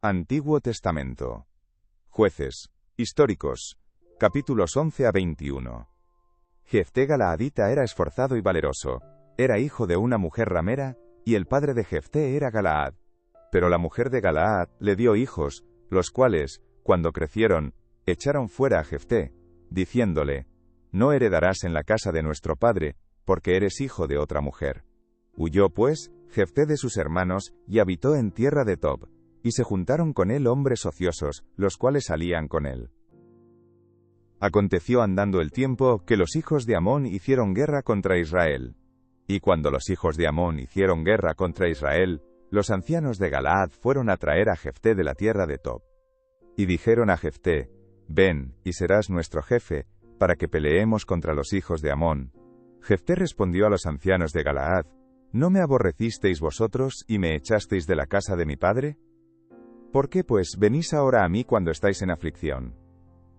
Antiguo Testamento. Jueces. Históricos. Capítulos 11 a 21. Jefté Galaadita era esforzado y valeroso. Era hijo de una mujer ramera, y el padre de Jefté era Galaad. Pero la mujer de Galaad le dio hijos, los cuales, cuando crecieron, echaron fuera a Jefté, diciéndole: No heredarás en la casa de nuestro padre, porque eres hijo de otra mujer. Huyó pues Jefté de sus hermanos, y habitó en tierra de Tob, y se juntaron con él hombres ociosos, los cuales salían con él. Aconteció andando el tiempo, que los hijos de Amón hicieron guerra contra Israel. Y cuando los hijos de Amón hicieron guerra contra Israel, los ancianos de Galaad fueron a traer a Jefté de la tierra de Tob. Y dijeron a Jefté: Ven, y serás nuestro jefe, para que peleemos contra los hijos de Amón. Jefté respondió a los ancianos de Galaad: ¿No me aborrecisteis vosotros, y me echasteis de la casa de mi padre? ¿Por qué pues venís ahora a mí cuando estáis en aflicción?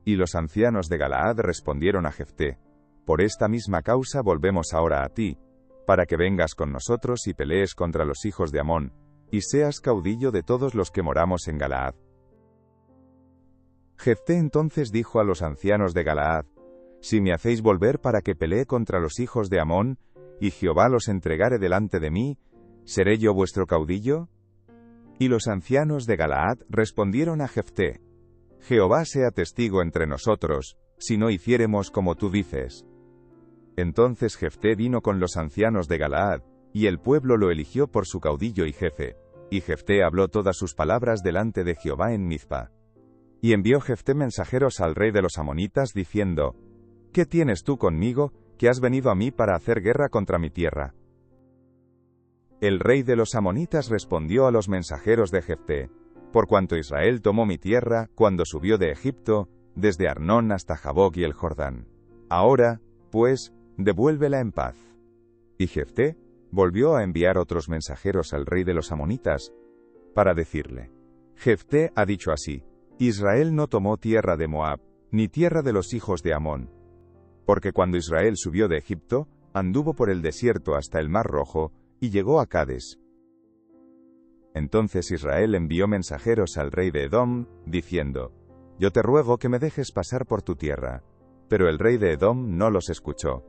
Y los ancianos de Galaad respondieron a Jefté: Por esta misma causa volvemos ahora a ti, para que vengas con nosotros y pelees contra los hijos de Amón, y seas caudillo de todos los que moramos en Galaad. Jefté entonces dijo a los ancianos de Galaad: Si me hacéis volver para que pelee contra los hijos de Amón, y Jehová los entregare delante de mí, ¿seré yo vuestro caudillo? Y los ancianos de Galaad respondieron a Jefté: Jehová sea testigo entre nosotros, si no hiciéremos como tú dices. Entonces Jefté vino con los ancianos de Galaad, y el pueblo lo eligió por su caudillo y jefe, y Jefté habló todas sus palabras delante de Jehová en Mizpa. Y envió Jefté mensajeros al rey de los amonitas diciendo: ¿Qué tienes tú conmigo, que has venido a mí para hacer guerra contra mi tierra? El rey de los amonitas respondió a los mensajeros de Jefté: Por cuanto Israel tomó mi tierra, cuando subió de Egipto, desde Arnón hasta Jaboc y el Jordán. Ahora, pues, devuélvela en paz. Y Jefté volvió a enviar otros mensajeros al rey de los amonitas, para decirle: Jefté ha dicho así: Israel no tomó tierra de Moab, ni tierra de los hijos de Amón. Porque cuando Israel subió de Egipto, anduvo por el desierto hasta el Mar Rojo, y llegó a Cades. Entonces Israel envió mensajeros al rey de Edom, diciendo: Yo te ruego que me dejes pasar por tu tierra. Pero el rey de Edom no los escuchó.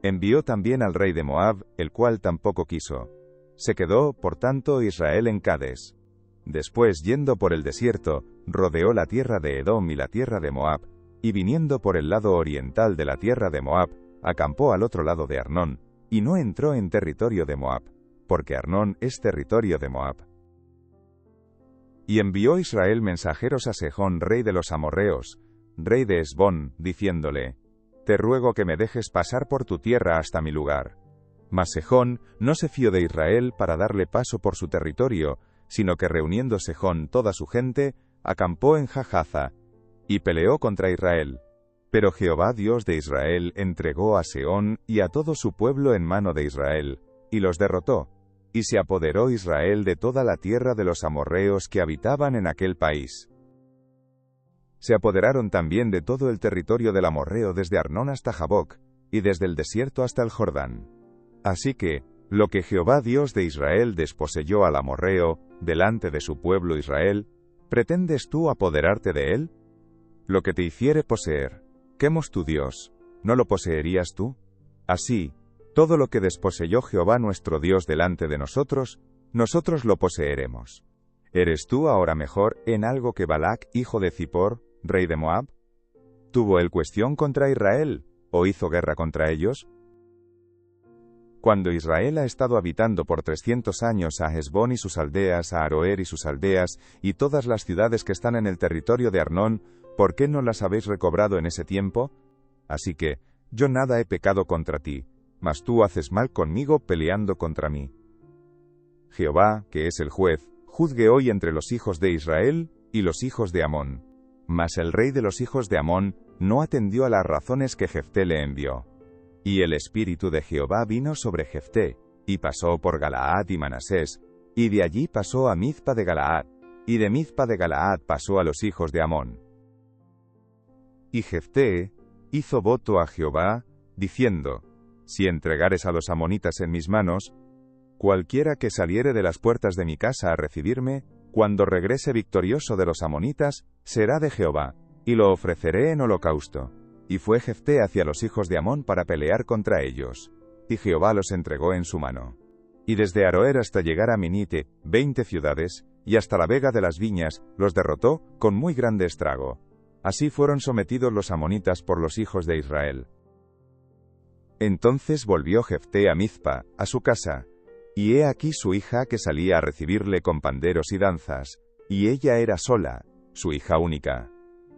Envió también al rey de Moab, el cual tampoco quiso. Se quedó, por tanto, Israel en Cades. Después, yendo por el desierto, rodeó la tierra de Edom y la tierra de Moab, y viniendo por el lado oriental de la tierra de Moab, acampó al otro lado de Arnón, y no entró en territorio de Moab, porque Arnón es territorio de Moab. Y envió Israel mensajeros a Sejón, rey de los amorreos, rey de Hesbón, diciéndole: Te ruego que me dejes pasar por tu tierra hasta mi lugar. Mas Sejón no se fió de Israel para darle paso por su territorio, sino que reuniendo Sejón toda su gente, acampó en Jahaza, y peleó contra Israel. Pero Jehová Dios de Israel entregó a Sehón y a todo su pueblo en mano de Israel, y los derrotó, y se apoderó Israel de toda la tierra de los amorreos que habitaban en aquel país. Se apoderaron también de todo el territorio del amorreo desde Arnón hasta Jaboc, y desde el desierto hasta el Jordán. Así que, lo que Jehová Dios de Israel desposeyó al amorreo, delante de su pueblo Israel, ¿pretendes tú apoderarte de él? Lo que te hiciere poseer, Quemos tu Dios, ¿no lo poseerías tú? Así, todo lo que desposeyó Jehová nuestro Dios delante de nosotros, nosotros lo poseeremos. ¿Eres tú ahora mejor en algo que Balac, hijo de Zippor, rey de Moab? ¿Tuvo él cuestión contra Israel, o hizo guerra contra ellos? Cuando Israel ha estado habitando por 300 años a Hesbón y sus aldeas, a Aroer y sus aldeas, y todas las ciudades que están en el territorio de Arnón, ¿por qué no las habéis recobrado en ese tiempo? Así que, yo nada he pecado contra ti, mas tú haces mal conmigo peleando contra mí. Jehová, que es el juez, juzgue hoy entre los hijos de Israel y los hijos de Amón. Mas el rey de los hijos de Amón no atendió a las razones que Jefté le envió. Y el espíritu de Jehová vino sobre Jefté, y pasó por Galaad y Manasés, y de allí pasó a Mizpa de Galaad, y de Mizpa de Galaad pasó a los hijos de Amón. Y Jefté hizo voto a Jehová, diciendo: Si entregares a los amonitas en mis manos, cualquiera que saliere de las puertas de mi casa a recibirme, cuando regrese victorioso de los amonitas, será de Jehová, y lo ofreceré en holocausto. Y fue Jefté hacia los hijos de Amón para pelear contra ellos. Y Jehová los entregó en su mano. Y desde Aroer hasta llegar a Minite, 20 ciudades, y hasta la vega de las viñas, los derrotó, con muy grande estrago. Así fueron sometidos los amonitas por los hijos de Israel. Entonces volvió Jefté a Mizpa, a su casa, y he aquí su hija que salía a recibirle con panderos y danzas, y ella era sola, su hija única.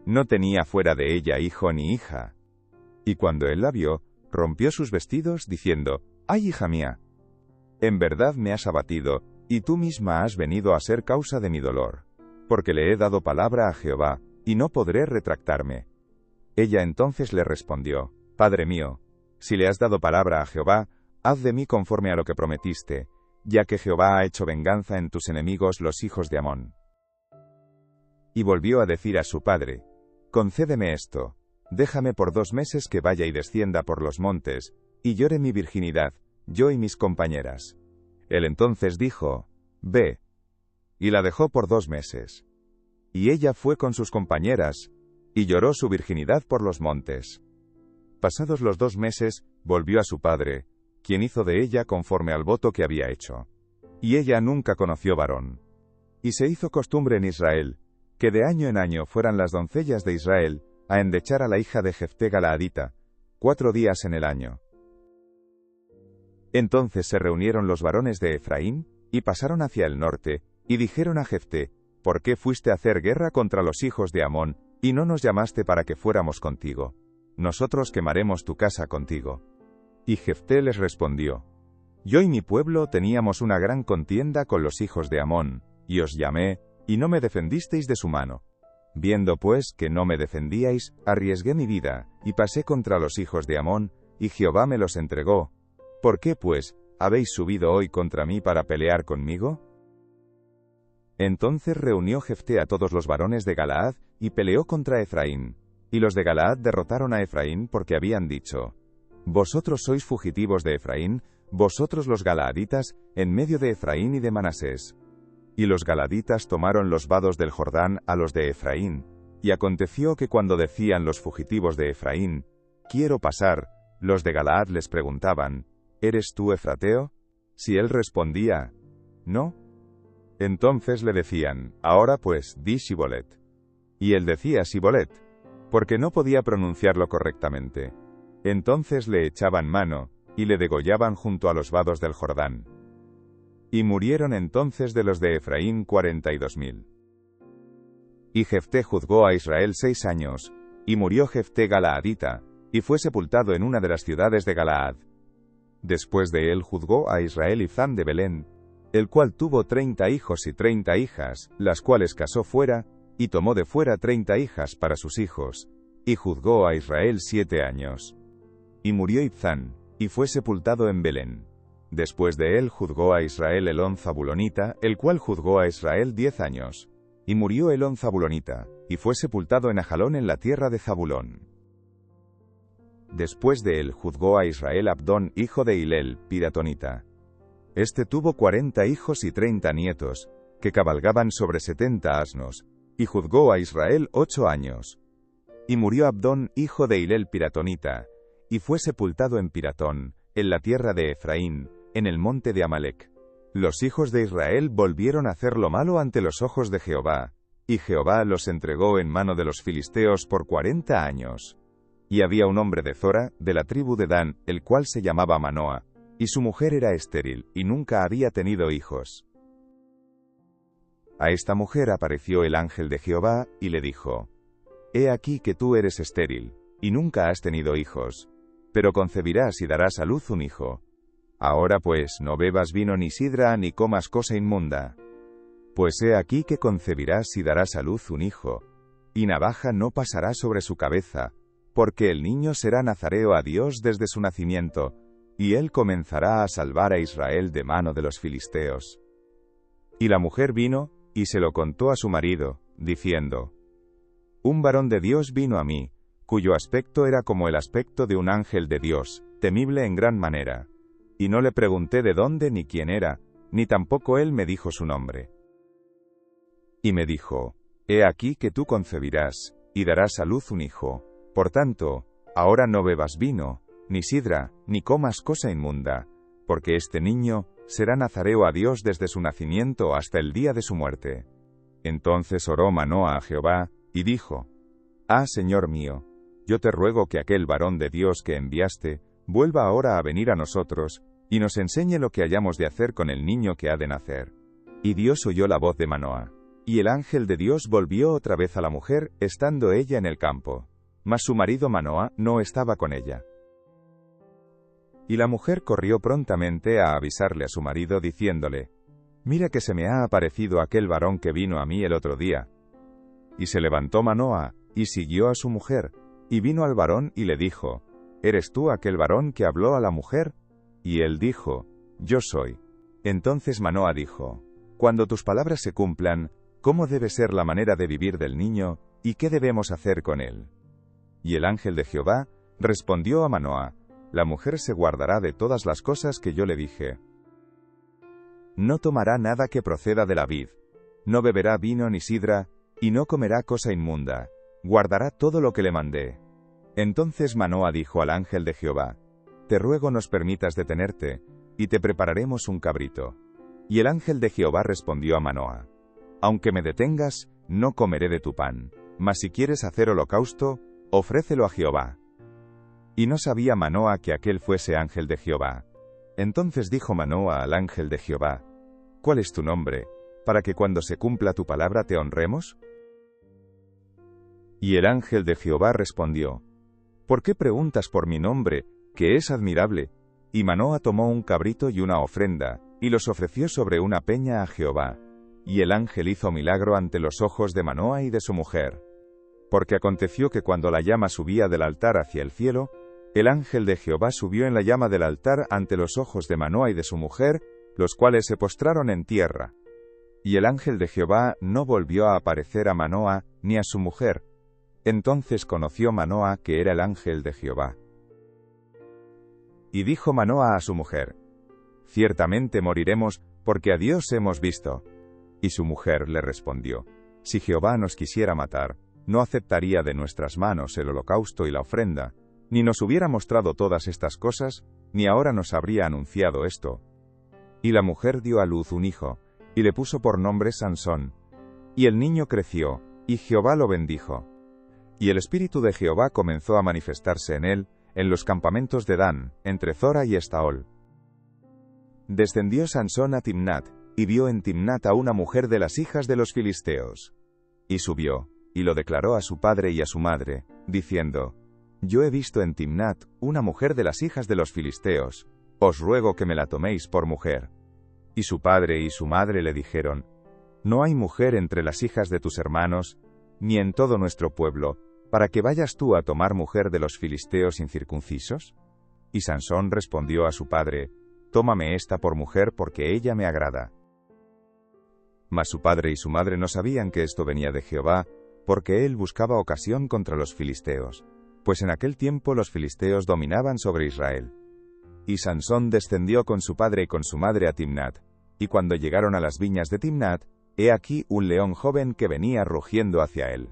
No tenía fuera de ella hijo ni hija. Y cuando él la vio, rompió sus vestidos, diciendo: «¡Ay, hija mía! En verdad me has abatido, y tú misma has venido a ser causa de mi dolor, porque le he dado palabra a Jehová, y no podré retractarme». Ella entonces le respondió: «Padre mío, si le has dado palabra a Jehová, haz de mí conforme a lo que prometiste, ya que Jehová ha hecho venganza en tus enemigos los hijos de Amón». Y volvió a decir a su padre: «Concédeme esto, déjame por 2 meses que vaya y descienda por los montes, y llore mi virginidad, yo y mis compañeras». Él entonces dijo: «Ve». Y la dejó por 2 meses. Y ella fue con sus compañeras, y lloró su virginidad por los montes. Pasados los 2 meses, volvió a su padre, quien hizo de ella conforme al voto que había hecho. Y ella nunca conoció varón. Y se hizo costumbre en Israel, que de año en año fueran las doncellas de Israel a endechar a la hija de Jefté Galaadita, 4 días en el año. Entonces se reunieron los varones de Efraín, y pasaron hacia el norte, y dijeron a Jefté: «¿Por qué fuiste a hacer guerra contra los hijos de Amón, y no nos llamaste para que fuéramos contigo? Nosotros quemaremos tu casa contigo». Y Jefté les respondió: «Yo y mi pueblo teníamos una gran contienda con los hijos de Amón, y os llamé, y no me defendisteis de su mano. Viendo pues que no me defendíais, arriesgué mi vida, y pasé contra los hijos de Amón, y Jehová me los entregó. ¿Por qué pues habéis subido hoy contra mí para pelear conmigo?». Entonces reunió Jefté a todos los varones de Galaad, y peleó contra Efraín. Y los de Galaad derrotaron a Efraín porque habían dicho: «Vosotros sois fugitivos de Efraín, vosotros los galaaditas, en medio de Efraín y de Manasés». Y los galaditas tomaron los vados del Jordán a los de Efraín. Y aconteció que cuando decían los fugitivos de Efraín: «Quiero pasar», los de Galaad les preguntaban: «¿Eres tú efrateo?». Si él respondía: «No», entonces le decían: «Ahora pues, di Shibolet». Y él decía Shibolet, porque no podía pronunciarlo correctamente. Entonces le echaban mano, y le degollaban junto a los vados del Jordán. Y murieron entonces de los de Efraín 42.000. Y Jefté juzgó a Israel 6 años, y murió Jefté Galaadita, y fue sepultado en una de las ciudades de Galaad. Después de él juzgó a Israel Ibzán de Belén, el cual tuvo 30 hijos y 30 hijas, las cuales casó fuera, y tomó de fuera 30 hijas para sus hijos, y juzgó a Israel 7 años. Y murió Ibzán, y fue sepultado en Belén. Después de él juzgó a Israel Elón Zabulonita, el cual juzgó a Israel 10 años. Y murió Elón Zabulonita, y fue sepultado en Ajalón en la tierra de Zabulón. Después de él juzgó a Israel Abdón, hijo de Hilel, piratonita. Este tuvo 40 hijos y 30 nietos, que cabalgaban sobre 70 asnos, y juzgó a Israel 8 años. Y murió Abdón, hijo de Hilel piratonita, y fue sepultado en Piratón, en la tierra de Efraín, en el monte de Amalec. Los hijos de Israel volvieron a hacer lo malo ante los ojos de Jehová, y Jehová los entregó en mano de los filisteos por 40 años. Y había un hombre de Zora, de la tribu de Dan, el cual se llamaba Manoa, y su mujer era estéril, y nunca había tenido hijos. A esta mujer apareció el ángel de Jehová, y le dijo: «He aquí que tú eres estéril, y nunca has tenido hijos, pero concebirás y darás a luz un hijo. Ahora pues, no bebas vino ni sidra, ni comas cosa inmunda. Pues he aquí que concebirás y darás a luz un hijo, y navaja no pasará sobre su cabeza, porque el niño será nazareo a Dios desde su nacimiento, y él comenzará a salvar a Israel de mano de los filisteos». Y la mujer vino, y se lo contó a su marido, diciendo: «Un varón de Dios vino a mí, cuyo aspecto era como el aspecto de un ángel de Dios, temible en gran manera. Y no le pregunté de dónde ni quién era, ni tampoco él me dijo su nombre. Y me dijo, he aquí que tú concebirás, y darás a luz un hijo. Por tanto, ahora no bebas vino, ni sidra, ni comas cosa inmunda, porque este niño será nazareo a Dios desde su nacimiento hasta el día de su muerte. Entonces oró Manoa a Jehová, y dijo, Ah, Señor mío, yo te ruego que aquel varón de Dios que enviaste, vuelva ahora a venir a nosotros, y nos enseñe lo que hayamos de hacer con el niño que ha de nacer. Y Dios oyó la voz de Manoa. Y el ángel de Dios volvió otra vez a la mujer, estando ella en el campo. Mas su marido Manoa no estaba con ella. Y la mujer corrió prontamente a avisarle a su marido, diciéndole, Mira que se me ha aparecido aquel varón que vino a mí el otro día. Y se levantó Manoa, y siguió a su mujer, y vino al varón y le dijo, ¿Eres tú aquel varón que habló a la mujer? Y él dijo, Yo soy. Entonces Manoa dijo, Cuando tus palabras se cumplan, ¿cómo debe ser la manera de vivir del niño, y qué debemos hacer con él? Y el ángel de Jehová respondió a Manoa, La mujer se guardará de todas las cosas que yo le dije. No tomará nada que proceda de la vid, no beberá vino ni sidra, y no comerá cosa inmunda, guardará todo lo que le mandé. Entonces Manoa dijo al ángel de Jehová, Te ruego nos permitas detenerte, y te prepararemos un cabrito. Y el ángel de Jehová respondió a Manoa, Aunque me detengas, no comeré de tu pan, mas si quieres hacer holocausto, ofrécelo a Jehová. Y no sabía Manoa que aquel fuese ángel de Jehová. Entonces dijo Manoa al ángel de Jehová, ¿Cuál es tu nombre, para que cuando se cumpla tu palabra te honremos? Y el ángel de Jehová respondió, ¿Por qué preguntas por mi nombre, que es admirable? Y Manoa tomó un cabrito y una ofrenda, y los ofreció sobre una peña a Jehová. Y el ángel hizo milagro ante los ojos de Manoa y de su mujer. Porque aconteció que cuando la llama subía del altar hacia el cielo, el ángel de Jehová subió en la llama del altar ante los ojos de Manoa y de su mujer, los cuales se postraron en tierra. Y el ángel de Jehová no volvió a aparecer a Manoa ni a su mujer. Entonces conoció Manoa que era el ángel de Jehová. Y dijo Manoa a su mujer, Ciertamente moriremos, porque a Dios hemos visto. Y su mujer le respondió, Si Jehová nos quisiera matar, no aceptaría de nuestras manos el holocausto y la ofrenda, ni nos hubiera mostrado todas estas cosas, ni ahora nos habría anunciado esto. Y la mujer dio a luz un hijo, y le puso por nombre Sansón. Y el niño creció, y Jehová lo bendijo. Y el espíritu de Jehová comenzó a manifestarse en él, en los campamentos de Dan, entre Zora y Estaol. Descendió Sansón a Timnat, y vio en Timnat a una mujer de las hijas de los filisteos. Y subió, y lo declaró a su padre y a su madre, diciendo, Yo he visto en Timnat una mujer de las hijas de los filisteos, os ruego que me la toméis por mujer. Y su padre y su madre le dijeron, No hay mujer entre las hijas de tus hermanos, ni en todo nuestro pueblo, para que vayas tú a tomar mujer de los filisteos incircuncisos. Y Sansón respondió a su padre, Tómame esta por mujer porque ella me agrada. Mas su padre y su madre no sabían que esto venía de Jehová, porque él buscaba ocasión contra los filisteos, pues en aquel tiempo los filisteos dominaban sobre Israel. Y Sansón descendió con su padre y con su madre a Timnat, y cuando llegaron a las viñas de Timnat, he aquí un león joven que venía rugiendo hacia él.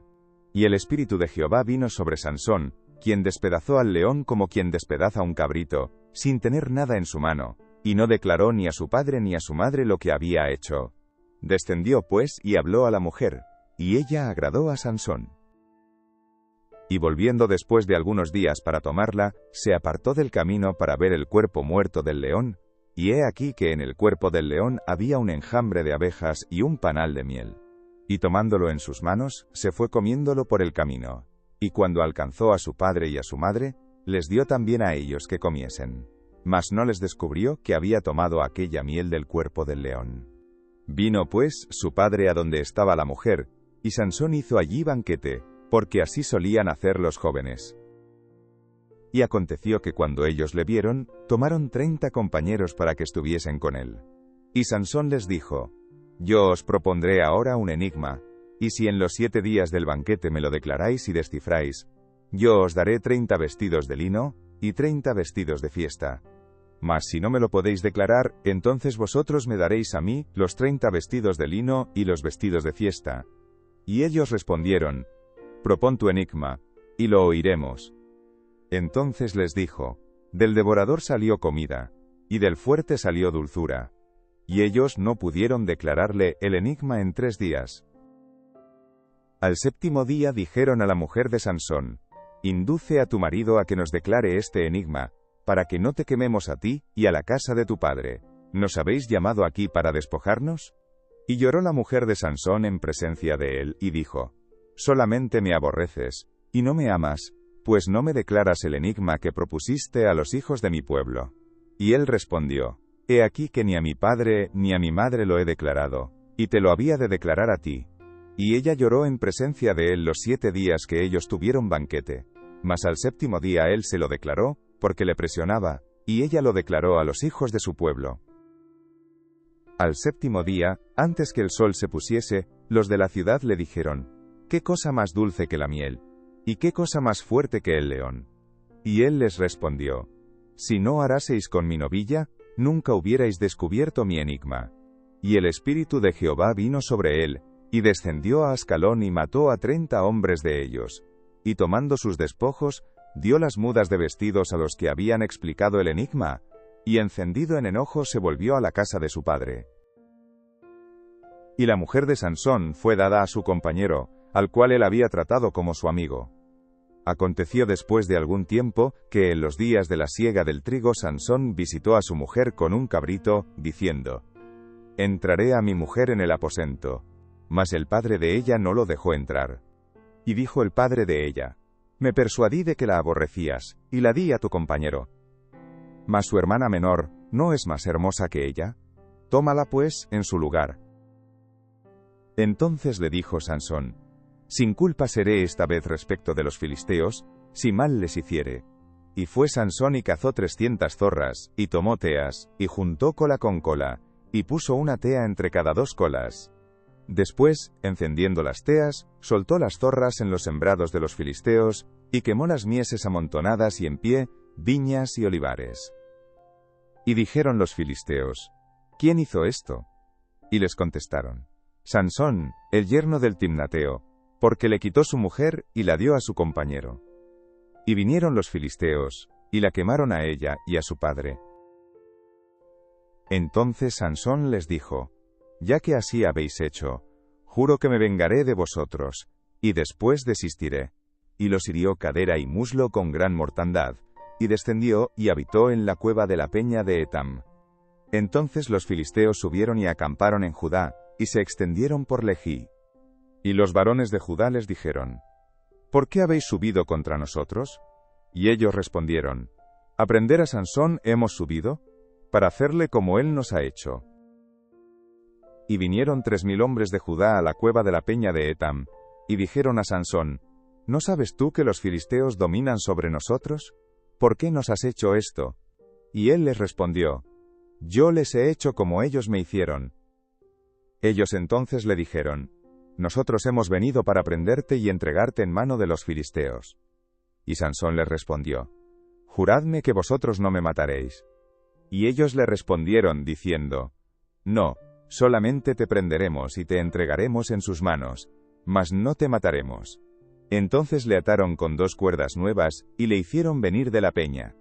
Y el espíritu de Jehová vino sobre Sansón, quien despedazó al león como quien despedaza un cabrito, sin tener nada en su mano, y no declaró ni a su padre ni a su madre lo que había hecho. Descendió pues y habló a la mujer, y ella agradó a Sansón. Y volviendo después de algunos días para tomarla, se apartó del camino para ver el cuerpo muerto del león, y he aquí que en el cuerpo del león había un enjambre de abejas y un panal de miel. Y tomándolo en sus manos, se fue comiéndolo por el camino. Y cuando alcanzó a su padre y a su madre, les dio también a ellos que comiesen. Mas no les descubrió que había tomado aquella miel del cuerpo del león. Vino pues su padre a donde estaba la mujer, y Sansón hizo allí banquete, porque así solían hacer los jóvenes. Y aconteció que cuando ellos le vieron, tomaron 30 compañeros para que estuviesen con él. Y Sansón les dijo, Yo os propondré ahora un enigma, y si en los 7 días del banquete me lo declaráis y descifráis, yo os daré 30 vestidos de lino, y 30 vestidos de fiesta. Mas si no me lo podéis declarar, entonces vosotros me daréis a mí los 30 vestidos de lino y los vestidos de fiesta. Y ellos respondieron: propón tu enigma, y lo oiremos. Entonces les dijo: del devorador salió comida, y del fuerte salió dulzura. Y ellos no pudieron declararle el enigma en 3 días. Al 7º día dijeron a la mujer de Sansón: induce a tu marido a que nos declare este enigma, para que no te quememos a ti y a la casa de tu padre. ¿Nos habéis llamado aquí para despojarnos? Y lloró la mujer de Sansón en presencia de él, y dijo: solamente me aborreces, y no me amas, pues no me declaras el enigma que propusiste a los hijos de mi pueblo. Y él respondió: he aquí que ni a mi padre ni a mi madre lo he declarado, y te lo había de declarar a ti. Y ella lloró en presencia de él los 7 días que ellos tuvieron banquete. Mas al 7º día él se lo declaró, porque le presionaba, y ella lo declaró a los hijos de su pueblo. Al 7º día, antes que el sol se pusiese, los de la ciudad le dijeron: ¿qué cosa más dulce que la miel? ¿Y qué cosa más fuerte que el león? Y él les respondió: si no haraseis con mi novilla, nunca hubierais descubierto mi enigma. Y el espíritu de Jehová vino sobre él, y descendió a Ascalón y mató a 30 hombres de ellos. Y tomando sus despojos, dio las mudas de vestidos a los que habían explicado el enigma, y encendido en enojo se volvió a la casa de su padre. Y la mujer de Sansón fue dada a su compañero, al cual él había tratado como su amigo. Aconteció después de algún tiempo, que en los días de la siega del trigo Sansón visitó a su mujer con un cabrito, diciendo: entraré a mi mujer en el aposento. Mas el padre de ella no lo dejó entrar. Y dijo el padre de ella: me persuadí de que la aborrecías, y la di a tu compañero. Mas su hermana menor, ¿no es más hermosa que ella? Tómala pues en su lugar. Entonces le dijo Sansón: sin culpa seré esta vez respecto de los filisteos, si mal les hiciere. Y fue Sansón y cazó 300 zorras, y tomó teas, y juntó cola con cola, y puso una tea entre cada 2 colas. Después, encendiendo las teas, soltó las zorras en los sembrados de los filisteos, y quemó las mieses amontonadas y en pie, viñas y olivares. Y dijeron los filisteos: ¿quién hizo esto? Y les contestaron: Sansón, el yerno del Timnateo, porque le quitó su mujer y la dio a su compañero. Y vinieron los filisteos, y la quemaron a ella y a su padre. Entonces Sansón les dijo: ya que así habéis hecho, juro que me vengaré de vosotros, y después desistiré. Y los hirió cadera y muslo con gran mortandad, y descendió y habitó en la cueva de la peña de Etam. Entonces los filisteos subieron y acamparon en Judá, y se extendieron por Lejí. Y los varones de Judá les dijeron: ¿por qué habéis subido contra nosotros? Y ellos respondieron: ¿a prender a Sansón hemos subido? Para hacerle como él nos ha hecho. Y vinieron 3000 hombres de Judá a la cueva de la peña de Etam, y dijeron a Sansón: ¿no sabes tú que los filisteos dominan sobre nosotros? ¿Por qué nos has hecho esto? Y él les respondió: yo les he hecho como ellos me hicieron. Ellos entonces le dijeron: nosotros hemos venido para prenderte y entregarte en mano de los filisteos. Y Sansón les respondió: juradme que vosotros no me mataréis. Y ellos le respondieron diciendo: no, solamente te prenderemos y te entregaremos en sus manos, mas no te mataremos. Entonces le ataron con 2 cuerdas nuevas, y le hicieron venir de la peña.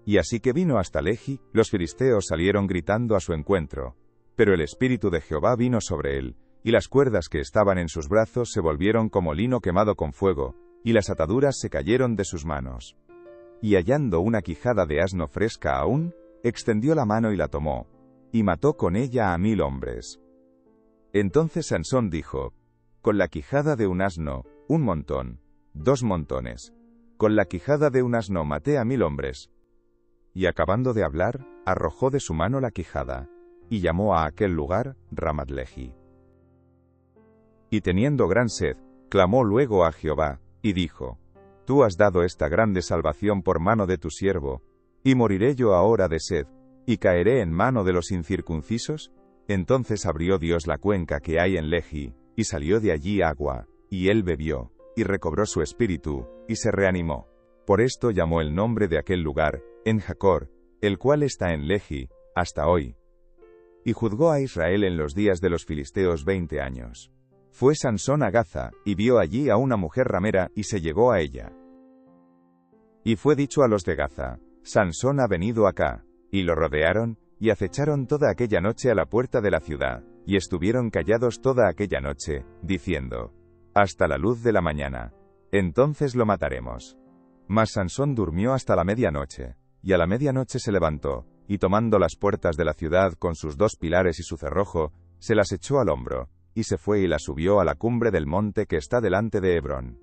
Y así que vino hasta Lejí, los filisteos salieron gritando a su encuentro. Pero el espíritu de Jehová vino sobre él, y las cuerdas que estaban en sus brazos se volvieron como lino quemado con fuego, y las ataduras se cayeron de sus manos. Y hallando una quijada de asno fresca aún, extendió la mano y la tomó, y mató con ella a 1000 hombres. Entonces Sansón dijo: con la quijada de un asno, 1 montón, 2 montones. Con la quijada de un asno maté a 1000 hombres. Y acabando de hablar, arrojó de su mano la quijada, y llamó a aquel lugar Ramat-Lejí. Y teniendo gran sed, clamó luego a Jehová, y dijo: tú has dado esta grande salvación por mano de tu siervo, ¿y moriré yo ahora de sed, y caeré en mano de los incircuncisos? Entonces abrió Dios la cuenca que hay en Lejí, y salió de allí agua, y él bebió, y recobró su espíritu, y se reanimó. Por esto llamó el nombre de aquel lugar En Jacor, el cual está en Lehi, hasta hoy. Y juzgó a Israel en los días de los filisteos 20 años. Fue Sansón a Gaza, y vio allí a una mujer ramera, y se llegó a ella. Y fue dicho a los de Gaza: Sansón ha venido acá. Y lo rodearon, y acecharon toda aquella noche a la puerta de la ciudad, y estuvieron callados toda aquella noche, diciendo: hasta la luz de la mañana. Entonces lo mataremos. Mas Sansón durmió hasta la medianoche, y a la medianoche se levantó, y tomando las puertas de la ciudad con sus 2 pilares y su cerrojo, se las echó al hombro, y se fue y las subió a la cumbre del monte que está delante de Hebrón.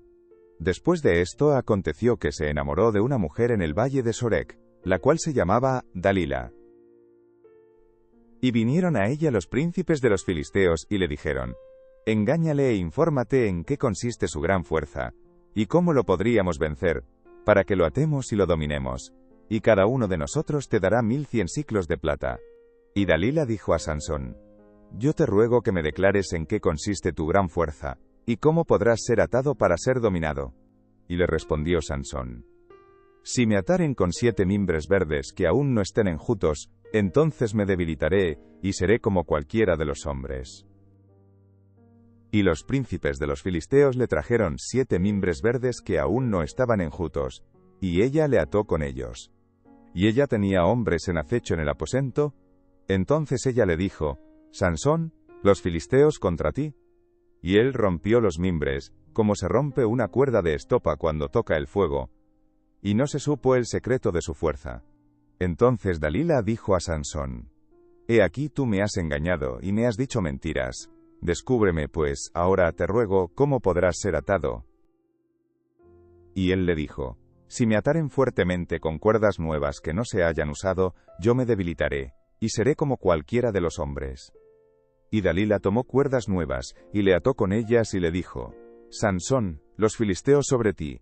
Después de esto aconteció que se enamoró de una mujer en el valle de Sorek, la cual se llamaba Dalila. Y vinieron a ella los príncipes de los filisteos y le dijeron: engáñale e infórmate en qué consiste su gran fuerza, y cómo lo podríamos vencer, para que lo atemos y lo dominemos, y cada uno de nosotros te dará 1100 siclos de plata. Y Dalila dijo a Sansón: yo te ruego que me declares en qué consiste tu gran fuerza, y cómo podrás ser atado para ser dominado. Y le respondió Sansón: si me ataren con 7 mimbres verdes que aún no estén enjutos, entonces me debilitaré, y seré como cualquiera de los hombres. Y los príncipes de los filisteos le trajeron 7 mimbres verdes que aún no estaban enjutos, y ella le ató con ellos. Y ella tenía hombres en acecho en el aposento. Entonces ella le dijo: Sansón, los filisteos contra ti. Y él rompió los mimbres, como se rompe una cuerda de estopa cuando toca el fuego, y no se supo el secreto de su fuerza. Entonces Dalila dijo a Sansón: he aquí tú me has engañado y me has dicho mentiras. Descúbreme pues, ahora te ruego, cómo podrás ser atado. Y él le dijo: si me ataren fuertemente con cuerdas nuevas que no se hayan usado, yo me debilitaré, y seré como cualquiera de los hombres. Y Dalila tomó cuerdas nuevas, y le ató con ellas y le dijo: Sansón, los filisteos sobre ti.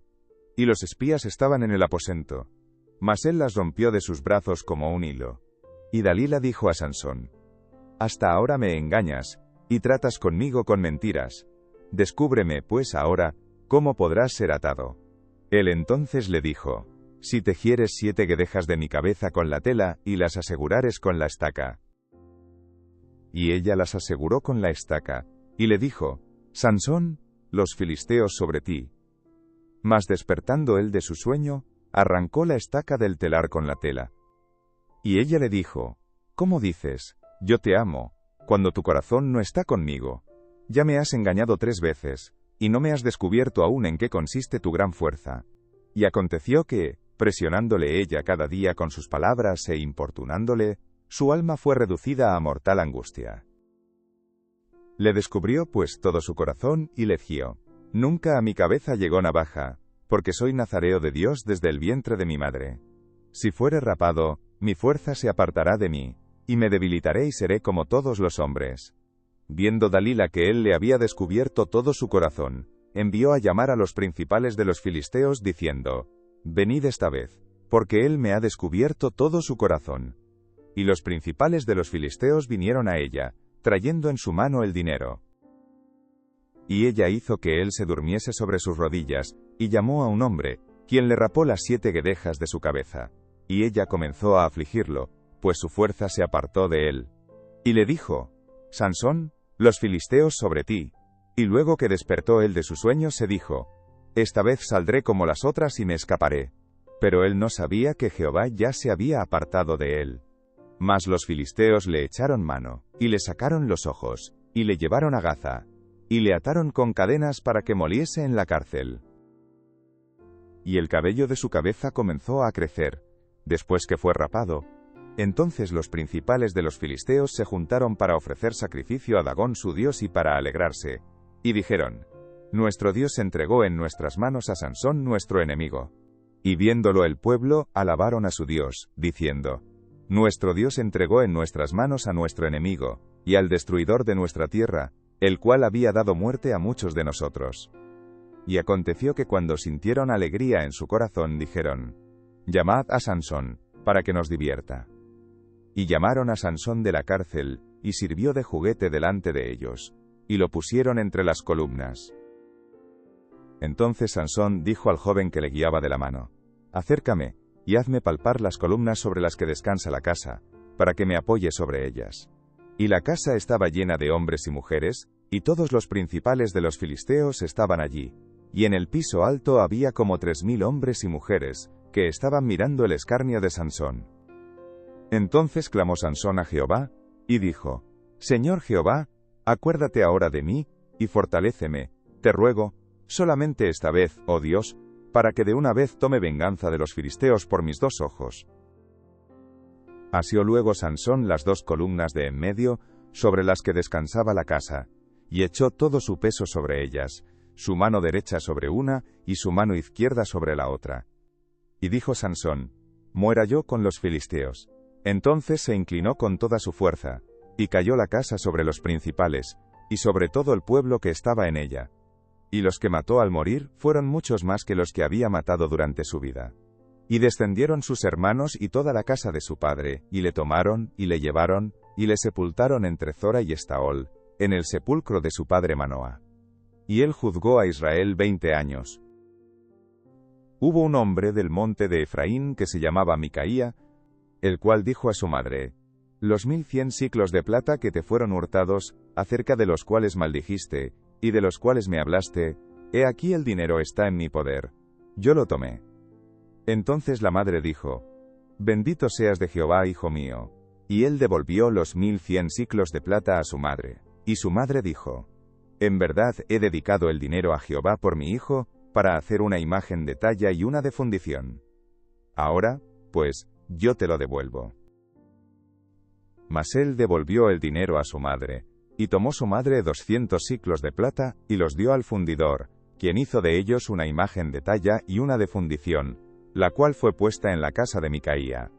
Y los espías estaban en el aposento. Mas él las rompió de sus brazos como un hilo. Y Dalila dijo a Sansón: hasta ahora me engañas, y tratas conmigo con mentiras. Descúbreme pues ahora, cómo podrás ser atado. Él entonces le dijo: si tejieres 7 guedejas de mi cabeza con la tela, y las asegurares con la estaca. Y ella las aseguró con la estaca, y le dijo: Sansón, los filisteos sobre ti. Mas despertando él de su sueño, arrancó la estaca del telar con la tela. Y ella le dijo: ¿cómo dices, yo te amo, cuando tu corazón no está conmigo? Ya me has engañado 3 veces, y no me has descubierto aún en qué consiste tu gran fuerza. Y aconteció que, presionándole ella cada día con sus palabras e importunándole, su alma fue reducida a mortal angustia. Le descubrió pues todo su corazón y le dijo: nunca a mi cabeza llegó navaja, porque soy nazareo de Dios desde el vientre de mi madre. Si fuere rapado, mi fuerza se apartará de mí, y me debilitaré y seré como todos los hombres. Viendo Dalila que él le había descubierto todo su corazón, envió a llamar a los principales de los filisteos diciendo: venid esta vez, porque él me ha descubierto todo su corazón. Y los principales de los filisteos vinieron a ella, trayendo en su mano el dinero. Y ella hizo que él se durmiese sobre sus rodillas, y llamó a un hombre, quien le rapó las 7 guedejas de su cabeza. Y ella comenzó a afligirlo, pues su fuerza se apartó de él. Y le dijo: Sansón, los filisteos sobre ti. Y luego que despertó él de su sueño se dijo: esta vez saldré como las otras y me escaparé. Pero él no sabía que Jehová ya se había apartado de él. Mas los filisteos le echaron mano, y le sacaron los ojos, y le llevaron a Gaza, y le ataron con cadenas para que moliese en la cárcel. Y el cabello de su cabeza comenzó a crecer, después que fue rapado. Entonces los principales de los filisteos se juntaron para ofrecer sacrificio a Dagón su dios y para alegrarse. Y dijeron: nuestro Dios entregó en nuestras manos a Sansón nuestro enemigo. Y viéndolo el pueblo, alabaron a su Dios, diciendo: nuestro Dios entregó en nuestras manos a nuestro enemigo, y al destruidor de nuestra tierra, el cual había dado muerte a muchos de nosotros. Y aconteció que cuando sintieron alegría en su corazón dijeron: llamad a Sansón, para que nos divierta. Y llamaron a Sansón de la cárcel, y sirvió de juguete delante de ellos, y lo pusieron entre las columnas. Entonces Sansón dijo al joven que le guiaba de la mano: acércame. y hazme palpar las columnas sobre las que descansa la casa, para que me apoye sobre ellas. Y la casa estaba llena de hombres y mujeres, y todos los principales de los filisteos estaban allí, y en el piso alto había como 3000 hombres y mujeres, que estaban mirando el escarnio de Sansón. Entonces clamó Sansón a Jehová, y dijo: Señor Jehová, acuérdate ahora de mí, y fortaléceme, te ruego, solamente esta vez, oh Dios, para que de una vez tome venganza de los filisteos por mis 2 ojos. Asió luego Sansón las 2 columnas de en medio, sobre las que descansaba la casa, y echó todo su peso sobre ellas, su mano derecha sobre una, y su mano izquierda sobre la otra. Y dijo Sansón: muera yo con los filisteos. Entonces se inclinó con toda su fuerza, y cayó la casa sobre los principales, y sobre todo el pueblo que estaba en ella. Y los que mató al morir fueron muchos más que los que había matado durante su vida. Y descendieron sus hermanos y toda la casa de su padre, y le tomaron, y le llevaron, y le sepultaron entre Zora y Estaol, en el sepulcro de su padre Manoah. Y él juzgó a Israel 20 años. Hubo un hombre del monte de Efraín que se llamaba Micaía, el cual dijo a su madre: los 1100 siclos de plata que te fueron hurtados, acerca de los cuales maldijiste, y de los cuales me hablaste, he aquí el dinero está en mi poder. Yo lo tomé. Entonces la madre dijo: bendito seas de Jehová, hijo mío. Y él devolvió los 1100 siclos de plata a su madre. Y su madre dijo: en verdad he dedicado el dinero a Jehová por mi hijo, para hacer una imagen de talla y una de fundición. Ahora, pues, yo te lo devuelvo. Mas él devolvió el dinero a su madre, y tomó su madre 200 siclos de plata, y los dio al fundidor, quien hizo de ellos una imagen de talla y una de fundición, la cual fue puesta en la casa de Micaía.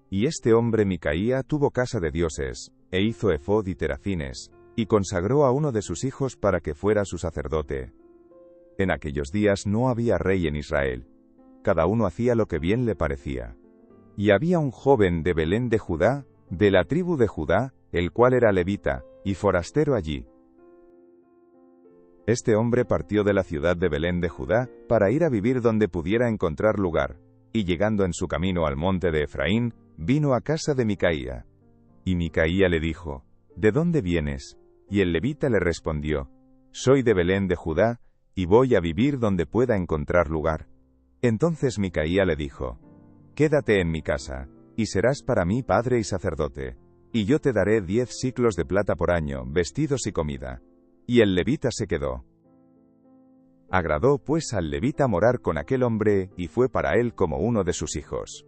Y este hombre Micaía tuvo casa de dioses, e hizo efod y terafines, y consagró a uno de sus hijos para que fuera su sacerdote. En aquellos días no había rey en Israel. Cada uno hacía lo que bien le parecía. Y había un joven de Belén de Judá, de la tribu de Judá, el cual era levita, y forastero allí. Este hombre partió de la ciudad de Belén de Judá, para ir a vivir donde pudiera encontrar lugar, y llegando en su camino al monte de Efraín, vino a casa de Micaía. Y Micaía le dijo: ¿de dónde vienes? Y el levita le respondió: soy de Belén de Judá, y voy a vivir donde pueda encontrar lugar. Entonces Micaía le dijo: quédate en mi casa, y serás para mí padre y sacerdote, y yo te daré 10 siclos de plata por año, vestidos y comida. Y el levita se quedó. Agradó pues al levita morar con aquel hombre, y fue para él como uno de sus hijos.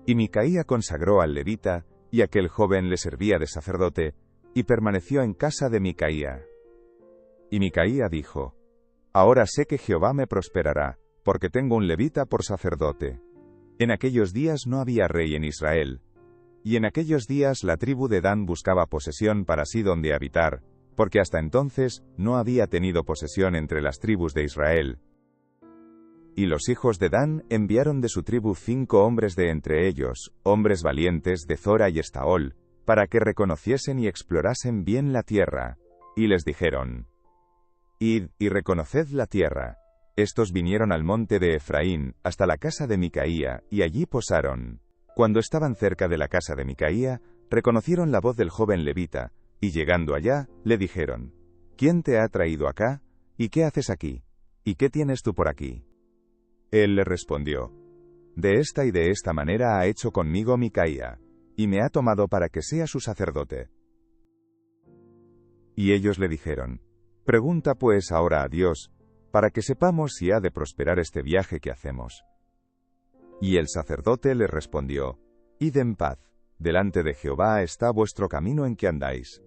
Y Micaía consagró al levita, y aquel joven le servía de sacerdote, y permaneció en casa de Micaía. Y Micaía dijo: ahora sé que Jehová me prosperará, porque tengo un levita por sacerdote. En aquellos días no había rey en Israel. Y en aquellos días la tribu de Dan buscaba posesión para sí donde habitar, porque hasta entonces no había tenido posesión entre las tribus de Israel. Y los hijos de Dan enviaron de su tribu 5 hombres de entre ellos, hombres valientes de Zora y Estaol, para que reconociesen y explorasen bien la tierra. Y les dijeron: id y reconoced la tierra. Estos vinieron al monte de Efraín, hasta la casa de Micaía, y allí posaron. Cuando estaban cerca de la casa de Micaía, reconocieron la voz del joven levita, y llegando allá, le dijeron: ¿quién te ha traído acá? ¿Y qué haces aquí? ¿Y qué tienes tú por aquí? Él le respondió: de esta y de esta manera ha hecho conmigo Micaía, y me ha tomado para que sea su sacerdote. Y ellos le dijeron: pregunta pues ahora a Dios, para que sepamos si ha de prosperar este viaje que hacemos. Y el sacerdote le respondió: id en paz, delante de Jehová está vuestro camino en que andáis.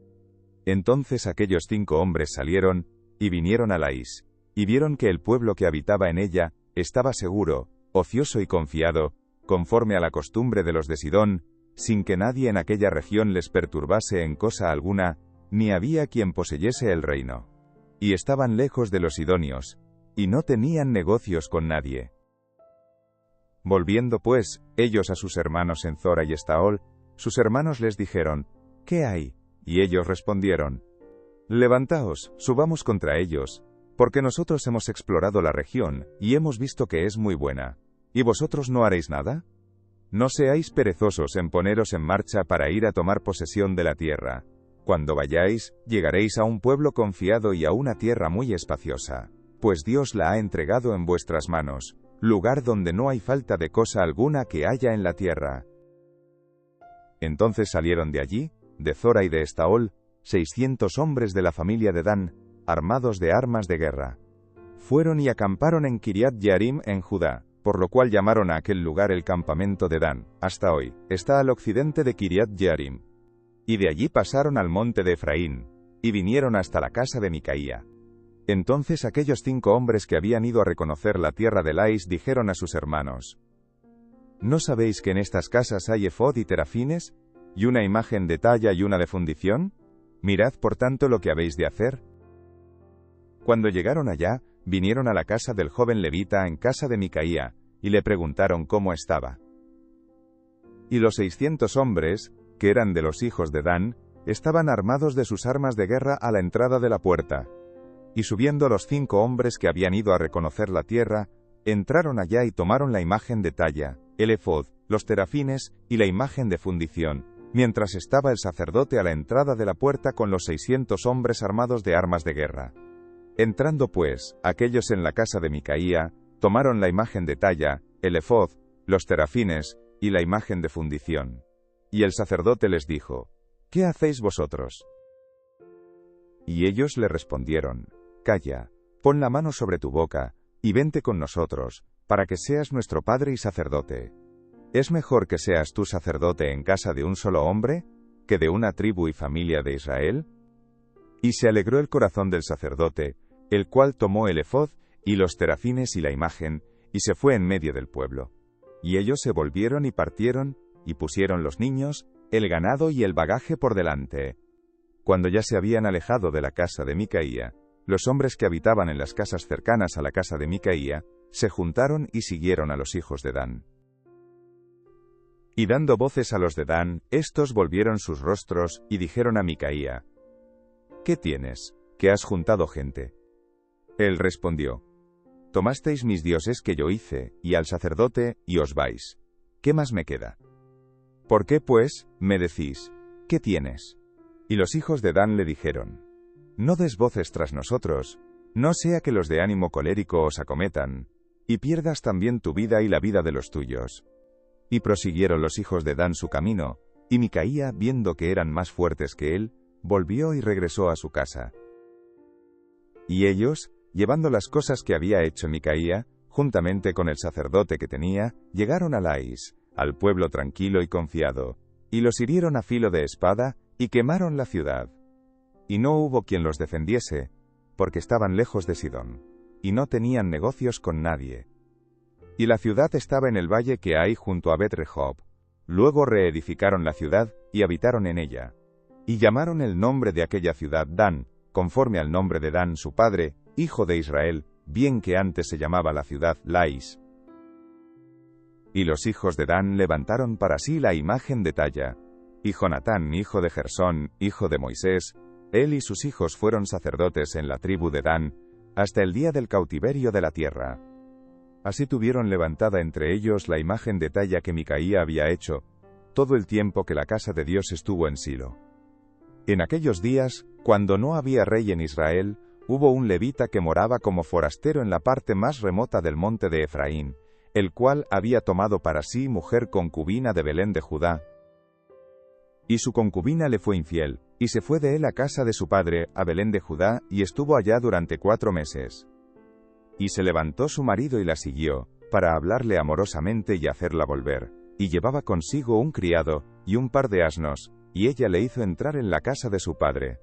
Entonces aquellos 5 hombres salieron, y vinieron a Laís, y vieron que el pueblo que habitaba en ella, estaba seguro, ocioso y confiado, conforme a la costumbre de los de Sidón, sin que nadie en aquella región les perturbase en cosa alguna, ni había quien poseyese el reino. Y estaban lejos de los sidonios, y no tenían negocios con nadie. Volviendo pues, ellos a sus hermanos en Zora y Estaol, sus hermanos les dijeron: ¿qué hay? Y ellos respondieron: levantaos, subamos contra ellos, porque nosotros hemos explorado la región, y hemos visto que es muy buena. ¿Y vosotros no haréis nada? No seáis perezosos en poneros en marcha para ir a tomar posesión de la tierra. Cuando vayáis, llegaréis a un pueblo confiado y a una tierra muy espaciosa, pues Dios la ha entregado en vuestras manos, lugar donde no hay falta de cosa alguna que haya en la tierra. Entonces salieron de allí, de Zora y de Estaol, 600 hombres de la familia de Dan, armados de armas de guerra. Fueron y acamparon en Kiriat Jearim en Judá, por lo cual llamaron a aquel lugar el campamento de Dan. Hasta hoy, está al occidente de Kiriat Jearim. Y de allí pasaron al monte de Efraín, y vinieron hasta la casa de Micaía. Entonces aquellos 5 hombres que habían ido a reconocer la tierra de Lais dijeron a sus hermanos: ¿No sabéis que en estas casas hay efod y terafines, y una imagen de talla y una de fundición? Mirad por tanto lo que habéis de hacer. Cuando llegaron allá, vinieron a la casa del joven levita en casa de Micaía, y le preguntaron cómo estaba. Y los 600 hombres, que eran de los hijos de Dan, estaban armados de sus armas de guerra a la entrada de la puerta. Y subiendo los 5 hombres que habían ido a reconocer la tierra, entraron allá y tomaron la imagen de talla, el efod, los terafines y la imagen de fundición, mientras estaba el sacerdote a la entrada de la puerta con los 600 hombres armados de armas de guerra. Entrando pues, aquellos en la casa de Micaía, tomaron la imagen de talla, el efod, los terafines y la imagen de fundición. Y el sacerdote les dijo: ¿Qué hacéis vosotros? Y ellos le respondieron: Calla, pon la mano sobre tu boca, y vente con nosotros, para que seas nuestro padre y sacerdote. ¿Es mejor que seas tú sacerdote en casa de un solo hombre, que de una tribu y familia de Israel? Y se alegró el corazón del sacerdote, el cual tomó el efod, y los terafines y la imagen, y se fue en medio del pueblo. Y ellos se volvieron y partieron, y pusieron los niños, el ganado y el bagaje por delante. Cuando ya se habían alejado de la casa de Micaía, los hombres que habitaban en las casas cercanas a la casa de Micaía, se juntaron y siguieron a los hijos de Dan. Y dando voces a los de Dan, estos volvieron sus rostros, y dijeron a Micaía: ¿Qué tienes, que has juntado gente? Él respondió: Tomasteis mis dioses que yo hice, y al sacerdote, y os vais. ¿Qué más me queda? ¿Por qué, pues, me decís: ¿Qué tienes? Y los hijos de Dan le dijeron: No des voces tras nosotros, no sea que los de ánimo colérico os acometan, y pierdas también tu vida y la vida de los tuyos. Y prosiguieron los hijos de Dan su camino, y Micaía, viendo que eran más fuertes que él, volvió y regresó a su casa. Y ellos, llevando las cosas que había hecho Micaía, juntamente con el sacerdote que tenía, llegaron a Lais, al pueblo tranquilo y confiado, y los hirieron a filo de espada, y quemaron la ciudad. Y no hubo quien los defendiese, porque estaban lejos de Sidón, y no tenían negocios con nadie. Y la ciudad estaba en el valle que hay junto a Bet-Rehob. Luego reedificaron la ciudad, y habitaron en ella. Y llamaron el nombre de aquella ciudad Dan, conforme al nombre de Dan su padre, hijo de Israel, bien que antes se llamaba la ciudad Lais. Y los hijos de Dan levantaron para sí la imagen de talla. Y Jonatán, hijo de Gersón, hijo de Moisés, él y sus hijos fueron sacerdotes en la tribu de Dan, hasta el día del cautiverio de la tierra. Así tuvieron levantada entre ellos la imagen de talla que Micaía había hecho, todo el tiempo que la casa de Dios estuvo en Silo. En aquellos días, cuando no había rey en Israel, hubo un levita que moraba como forastero en la parte más remota del monte de Efraín, el cual había tomado para sí mujer concubina de Belén de Judá. Y su concubina le fue infiel, y se fue de él a casa de su padre, a Belén de Judá, y estuvo allá durante 4 meses. Y se levantó su marido y la siguió, para hablarle amorosamente y hacerla volver, y llevaba consigo un criado, y un par de asnos, y ella le hizo entrar en la casa de su padre.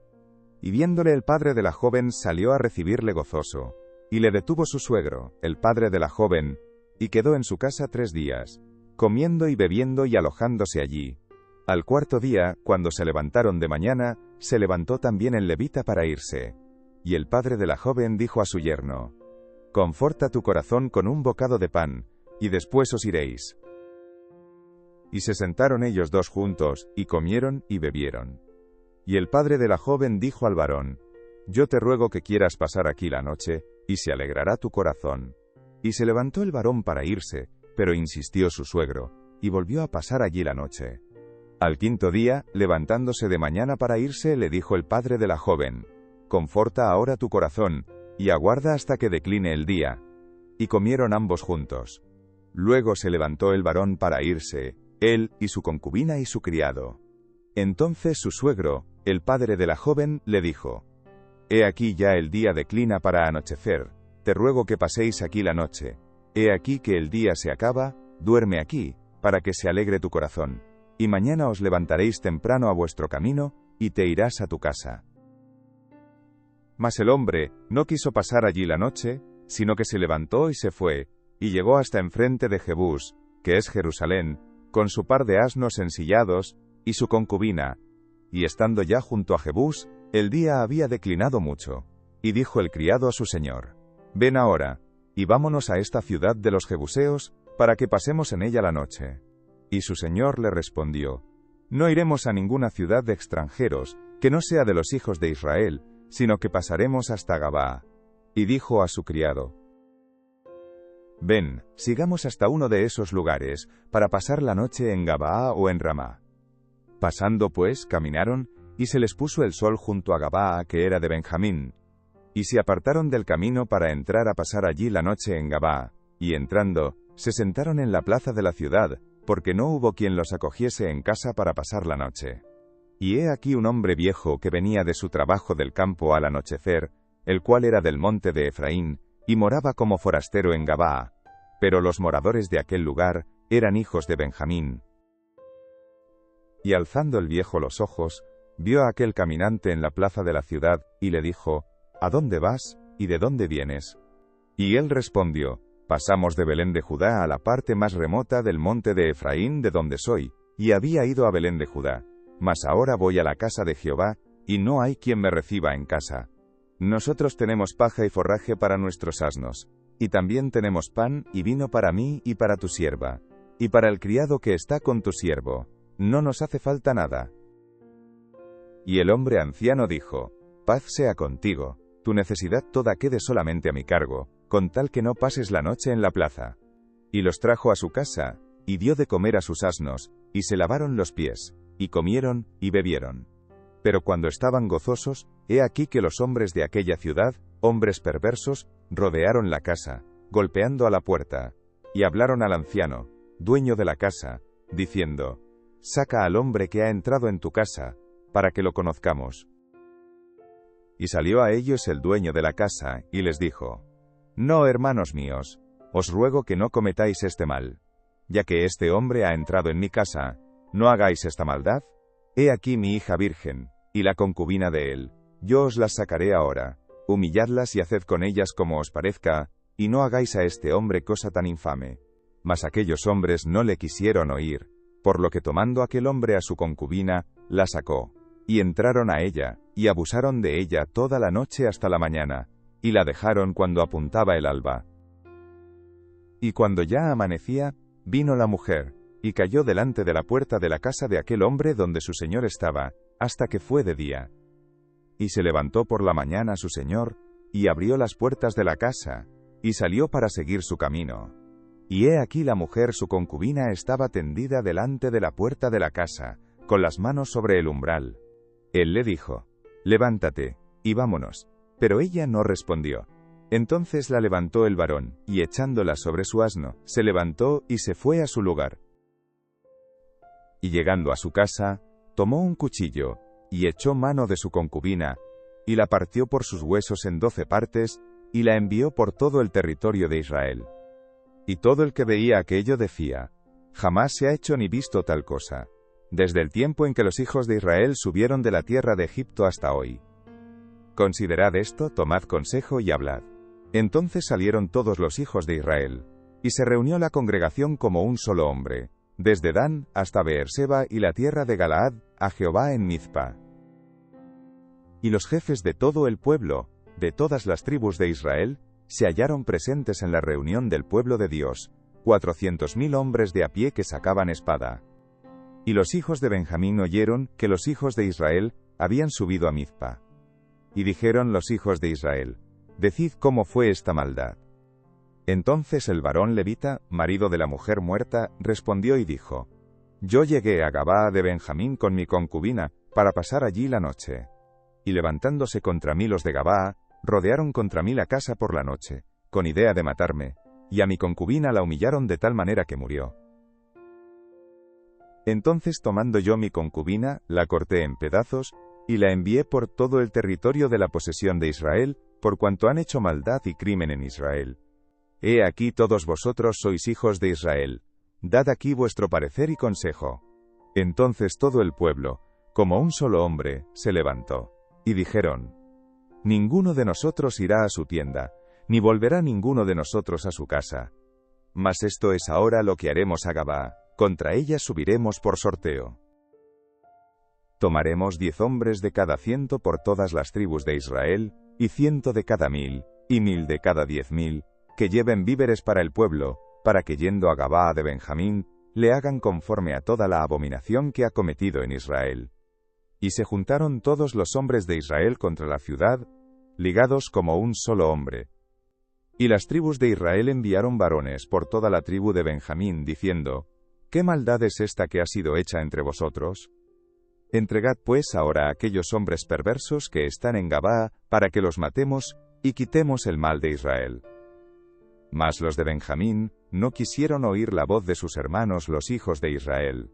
Y viéndole el padre de la joven salió a recibirle gozoso, y le detuvo su suegro, el padre de la joven, y quedó en su casa 3 días, comiendo y bebiendo y alojándose allí. Al 4.º día, cuando se levantaron de mañana, se levantó también el levita para irse. Y el padre de la joven dijo a su yerno: Conforta tu corazón con un bocado de pan, y después os iréis. Y se sentaron ellos 2 juntos, y comieron y bebieron. Y el padre de la joven dijo al varón: Yo te ruego que quieras pasar aquí la noche, y se alegrará tu corazón. Y se levantó el varón para irse, pero insistió su suegro: y volvió a pasar allí la noche. Al quinto día, levantándose de mañana para irse, le dijo el padre de la joven: «Conforta ahora tu corazón, y aguarda hasta que decline el día». Y comieron ambos juntos. Luego se levantó el varón para irse, él, y su concubina y su criado. Entonces su suegro, el padre de la joven, le dijo: «He aquí ya el día declina para anochecer, te ruego que paséis aquí la noche. He aquí que el día se acaba, duerme aquí, para que se alegre tu corazón. Y mañana os levantaréis temprano a vuestro camino, y te irás a tu casa». Mas el hombre no quiso pasar allí la noche, sino que se levantó y se fue, y llegó hasta enfrente de Jebús, que es Jerusalén, con su par de asnos ensillados, y su concubina. Y estando ya junto a Jebús, el día había declinado mucho. Y dijo el criado a su señor: «Ven ahora, y vámonos a esta ciudad de los Jebuseos, para que pasemos en ella la noche». Y su señor le respondió: «No iremos a ninguna ciudad de extranjeros, que no sea de los hijos de Israel, sino que pasaremos hasta Gabaa». Y dijo a su criado: «Ven, sigamos hasta uno de esos lugares, para pasar la noche en Gabaa o en Ramá». Pasando pues, caminaron, y se les puso el sol junto a Gabaa, que era de Benjamín. Y se apartaron del camino para entrar a pasar allí la noche en Gabaa, y entrando, se sentaron en la plaza de la ciudad, porque no hubo quien los acogiese en casa para pasar la noche. Y he aquí un hombre viejo que venía de su trabajo del campo al anochecer, el cual era del monte de Efraín, y moraba como forastero en Gabaa. Pero los moradores de aquel lugar eran hijos de Benjamín. Y alzando el viejo los ojos, vio a aquel caminante en la plaza de la ciudad, y le dijo: «¿A dónde vas, y de dónde vienes?». Y él respondió: «Pasamos de Belén de Judá a la parte más remota del monte de Efraín, de donde soy, y había ido a Belén de Judá. Mas ahora voy a la casa de Jehová, y no hay quien me reciba en casa. Nosotros tenemos paja y forraje para nuestros asnos, y también tenemos pan y vino para mí y para tu sierva, y para el criado que está con tu siervo. No nos hace falta nada». Y el hombre anciano dijo: «Paz sea contigo, tu necesidad toda quede solamente a mi cargo, con tal que no pases la noche en la plaza». Y los trajo a su casa, y dio de comer a sus asnos, y se lavaron los pies, y comieron, y bebieron. Pero cuando estaban gozosos, he aquí que los hombres de aquella ciudad, hombres perversos, rodearon la casa, golpeando a la puerta, y hablaron al anciano, dueño de la casa, diciendo: «Saca al hombre que ha entrado en tu casa, para que lo conozcamos». Y salió a ellos el dueño de la casa, y les dijo: «No, hermanos míos, os ruego que no cometáis este mal. Ya que este hombre ha entrado en mi casa, no hagáis esta maldad. He aquí mi hija virgen, y la concubina de él. Yo os las sacaré ahora. Humilladlas y haced con ellas como os parezca, y no hagáis a este hombre cosa tan infame». Mas aquellos hombres no le quisieron oír, por lo que tomando aquel hombre a su concubina, la sacó. Y entraron a ella, y abusaron de ella toda la noche hasta la mañana, y la dejaron cuando apuntaba el alba. Y cuando ya amanecía, vino la mujer, y cayó delante de la puerta de la casa de aquel hombre donde su señor estaba, hasta que fue de día. Y se levantó por la mañana su señor, y abrió las puertas de la casa, y salió para seguir su camino. Y he aquí la mujer su concubina estaba tendida delante de la puerta de la casa, con las manos sobre el umbral. Él le dijo: «Levántate, y vámonos». Pero ella no respondió. Entonces la levantó el varón, y echándola sobre su asno, se levantó y se fue a su lugar. Y llegando a su casa, tomó un cuchillo, y echó mano de su concubina, y la partió por sus huesos en 12 partes, y la envió por todo el territorio de Israel. Y todo el que veía aquello decía: «Jamás se ha hecho ni visto tal cosa, desde el tiempo en que los hijos de Israel subieron de la tierra de Egipto hasta hoy. Considerad esto, tomad consejo y hablad». Entonces salieron todos los hijos de Israel, y se reunió la congregación como un solo hombre, desde Dan hasta Beerseba y la tierra de Galaad, a Jehová en Mizpa. Y los jefes de todo el pueblo, de todas las tribus de Israel, se hallaron presentes en la reunión del pueblo de Dios, 400.000 hombres de a pie que sacaban espada. Y los hijos de Benjamín oyeron que los hijos de Israel habían subido a Mizpa. Y dijeron los hijos de Israel: «Decid cómo fue esta maldad». Entonces el varón levita, marido de la mujer muerta, respondió y dijo: Yo llegué a Gabaa de Benjamín con mi concubina, para pasar allí la noche. Y levantándose contra mí los de Gabaa, rodearon contra mí la casa por la noche, con idea de matarme, y a mi concubina la humillaron de tal manera que murió. Entonces tomando yo mi concubina, la corté en pedazos, y la envié por todo el territorio de la posesión de Israel, por cuanto han hecho maldad y crimen en Israel. He aquí todos vosotros sois hijos de Israel, dad aquí vuestro parecer y consejo. Entonces todo el pueblo, como un solo hombre, se levantó, y dijeron: Ninguno de nosotros irá a su tienda, ni volverá ninguno de nosotros a su casa. Mas esto es ahora lo que haremos a Gabaa, contra ella subiremos por sorteo. Tomaremos 10 hombres de cada 100 por todas las tribus de Israel, y 100 de cada 1000, y 1000 de cada 10.000, que lleven víveres para el pueblo, para que yendo a Gabaa de Benjamín, le hagan conforme a toda la abominación que ha cometido en Israel. Y se juntaron todos los hombres de Israel contra la ciudad, ligados como un solo hombre. Y las tribus de Israel enviaron varones por toda la tribu de Benjamín, diciendo: ¿Qué maldad es esta que ha sido hecha entre vosotros? Entregad pues ahora a aquellos hombres perversos que están en Gabaa, para que los matemos, y quitemos el mal de Israel. Mas los de Benjamín no quisieron oír la voz de sus hermanos los hijos de Israel,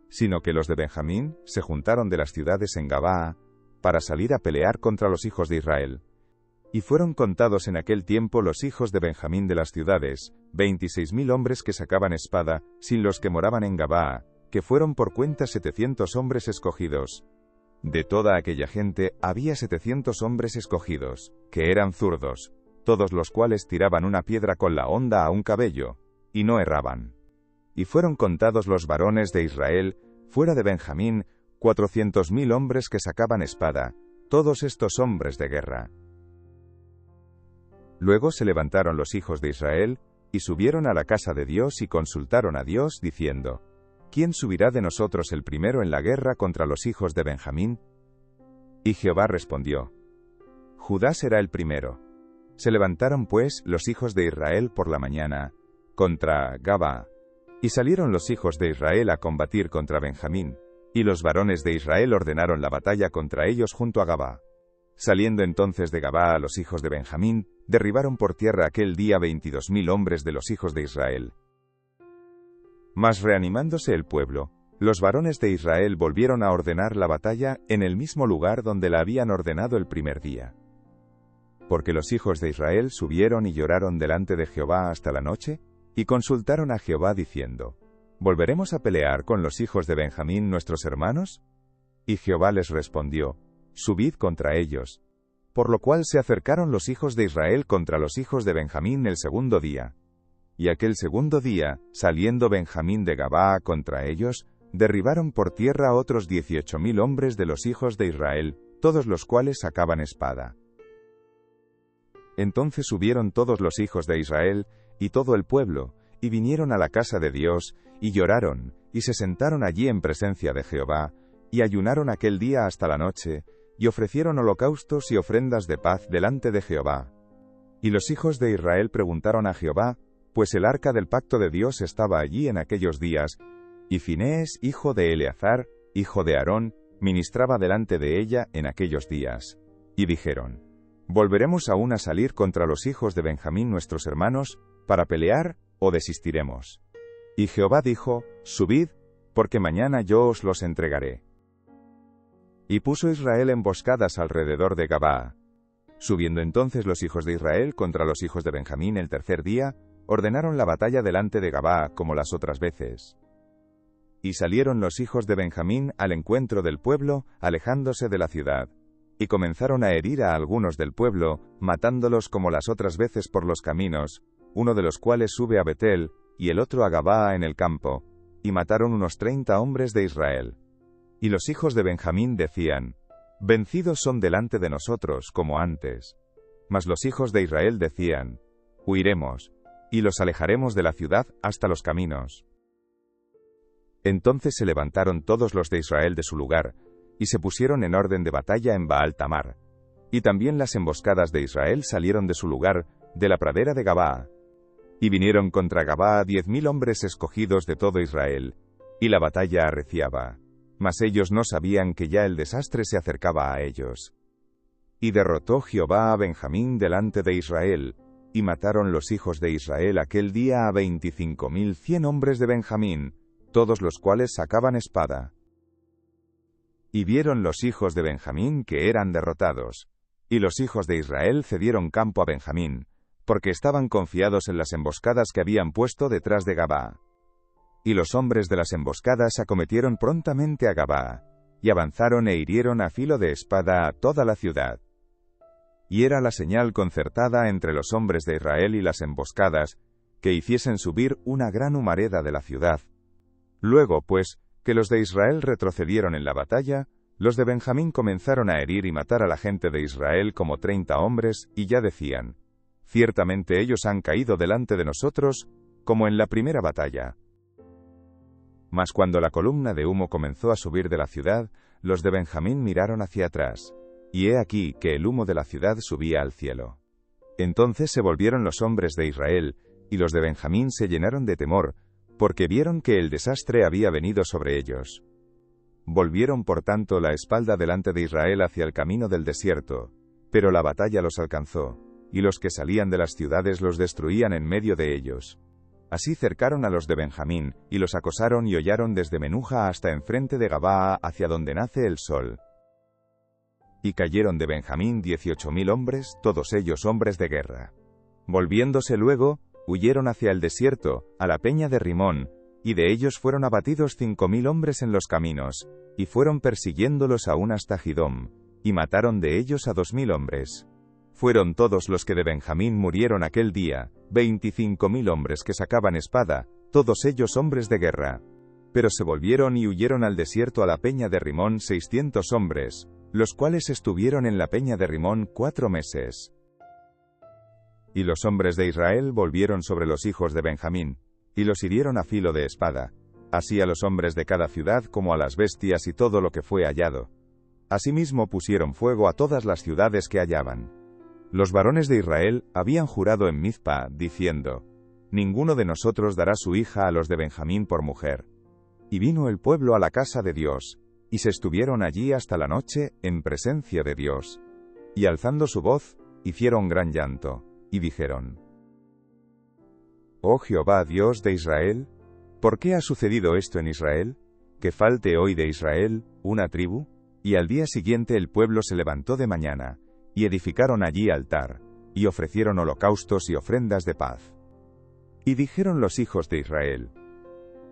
sino que los de Benjamín se juntaron de las ciudades en Gabaa, para salir a pelear contra los hijos de Israel. Y fueron contados en aquel tiempo los hijos de Benjamín de las ciudades, 26.000 hombres que sacaban espada, sin los que moraban en Gabaa, que fueron por cuenta 700 hombres escogidos. De toda aquella gente había 700 hombres escogidos, que eran zurdos, todos los cuales tiraban una piedra con la honda a un cabello, y no erraban. Y fueron contados los varones de Israel, fuera de Benjamín, 400.000 hombres que sacaban espada, todos estos hombres de guerra. Luego se levantaron los hijos de Israel, y subieron a la casa de Dios y consultaron a Dios, diciendo: ¿Quién subirá de nosotros el primero en la guerra contra los hijos de Benjamín? Y Jehová respondió: Judá será el primero. Se levantaron pues los hijos de Israel por la mañana, contra Gabaa. Y salieron los hijos de Israel a combatir contra Benjamín, y los varones de Israel ordenaron la batalla contra ellos junto a Gabaa. Saliendo entonces de Gabaa los hijos de Benjamín, derribaron por tierra aquel día 22.000 hombres de los hijos de Israel. Mas reanimándose el pueblo, los varones de Israel volvieron a ordenar la batalla en el mismo lugar donde la habían ordenado el primer día. Porque los hijos de Israel subieron y lloraron delante de Jehová hasta la noche, y consultaron a Jehová diciendo: ¿Volveremos a pelear con los hijos de Benjamín nuestros hermanos? Y Jehová les respondió: Subid contra ellos. Por lo cual se acercaron los hijos de Israel contra los hijos de Benjamín el segundo día. Y aquel segundo día, saliendo Benjamín de Gabaa contra ellos, derribaron por tierra otros 18.000 hombres de los hijos de Israel, todos los cuales sacaban espada. Entonces subieron todos los hijos de Israel, y todo el pueblo, y vinieron a la casa de Dios, y lloraron, y se sentaron allí en presencia de Jehová, y ayunaron aquel día hasta la noche, y ofrecieron holocaustos y ofrendas de paz delante de Jehová. Y los hijos de Israel preguntaron a Jehová, pues el arca del pacto de Dios estaba allí en aquellos días, y Finees, hijo de Eleazar, hijo de Aarón, ministraba delante de ella en aquellos días. Y dijeron: ¿Volveremos aún a salir contra los hijos de Benjamín nuestros hermanos, para pelear, o desistiremos? Y Jehová dijo: Subid, porque mañana yo os los entregaré. Y puso Israel emboscadas alrededor de Gabaa. Subiendo entonces los hijos de Israel contra los hijos de Benjamín el tercer día, ordenaron la batalla delante de Gabaa como las otras veces. Y salieron los hijos de Benjamín al encuentro del pueblo, alejándose de la ciudad. Y comenzaron a herir a algunos del pueblo, matándolos como las otras veces por los caminos, uno de los cuales sube a Betel, y el otro a Gabaa en el campo, y mataron unos 30 hombres de Israel. Y los hijos de Benjamín decían: Vencidos son delante de nosotros, como antes. Mas los hijos de Israel decían: Huiremos, y los alejaremos de la ciudad hasta los caminos. Entonces se levantaron todos los de Israel de su lugar, y se pusieron en orden de batalla en Baal Tamar. Y también las emboscadas de Israel salieron de su lugar, de la pradera de Gabaa. Y vinieron contra Gabaa 10.000 hombres escogidos de todo Israel, y la batalla arreciaba. Mas ellos no sabían que ya el desastre se acercaba a ellos. Y derrotó Jehová a Benjamín delante de Israel, y mataron los hijos de Israel aquel día a 25.100 hombres de Benjamín, todos los cuales sacaban espada. Y vieron los hijos de Benjamín que eran derrotados, y los hijos de Israel cedieron campo a Benjamín, porque estaban confiados en las emboscadas que habían puesto detrás de Gabaa. Y los hombres de las emboscadas acometieron prontamente a Gabaa, y avanzaron e hirieron a filo de espada a toda la ciudad. Y era la señal concertada entre los hombres de Israel y las emboscadas, que hiciesen subir una gran humareda de la ciudad. Luego, pues, que los de Israel retrocedieron en la batalla, los de Benjamín comenzaron a herir y matar a la gente de Israel como 30 hombres, y ya decían: ciertamente ellos han caído delante de nosotros, como en la primera batalla. Mas cuando la columna de humo comenzó a subir de la ciudad, los de Benjamín miraron hacia atrás, y he aquí que el humo de la ciudad subía al cielo. Entonces se volvieron los hombres de Israel, y los de Benjamín se llenaron de temor, porque vieron que el desastre había venido sobre ellos. Volvieron por tanto la espalda delante de Israel hacia el camino del desierto, pero la batalla los alcanzó, y los que salían de las ciudades los destruían en medio de ellos. Así cercaron a los de Benjamín, y los acosaron y hollaron desde Menuja hasta enfrente de Gabaa hacia donde nace el sol. Y cayeron de Benjamín 18.000 hombres, todos ellos hombres de guerra. Volviéndose luego, huyeron hacia el desierto, a la peña de Rimón, y de ellos fueron abatidos 5.000 hombres en los caminos, y fueron persiguiéndolos aún hasta Gidom, y mataron de ellos a 2.000 hombres. Fueron todos los que de Benjamín murieron aquel día, 25.000 hombres que sacaban espada, todos ellos hombres de guerra. Pero se volvieron y huyeron al desierto a la peña de Rimón 600 hombres, los cuales estuvieron en la peña de Rimón 4 meses. Y los hombres de Israel volvieron sobre los hijos de Benjamín, y los hirieron a filo de espada, así a los hombres de cada ciudad como a las bestias y todo lo que fue hallado. Asimismo pusieron fuego a todas las ciudades que hallaban. Los varones de Israel habían jurado en Mizpa, diciendo: ninguno de nosotros dará su hija a los de Benjamín por mujer. Y vino el pueblo a la casa de Dios, y se estuvieron allí hasta la noche, en presencia de Dios. Y alzando su voz, hicieron gran llanto, y dijeron: Oh Jehová Dios de Israel, ¿por qué ha sucedido esto en Israel? ¿Que falte hoy de Israel una tribu? Y al día siguiente el pueblo se levantó de mañana, y edificaron allí altar, y ofrecieron holocaustos y ofrendas de paz. Y dijeron los hijos de Israel: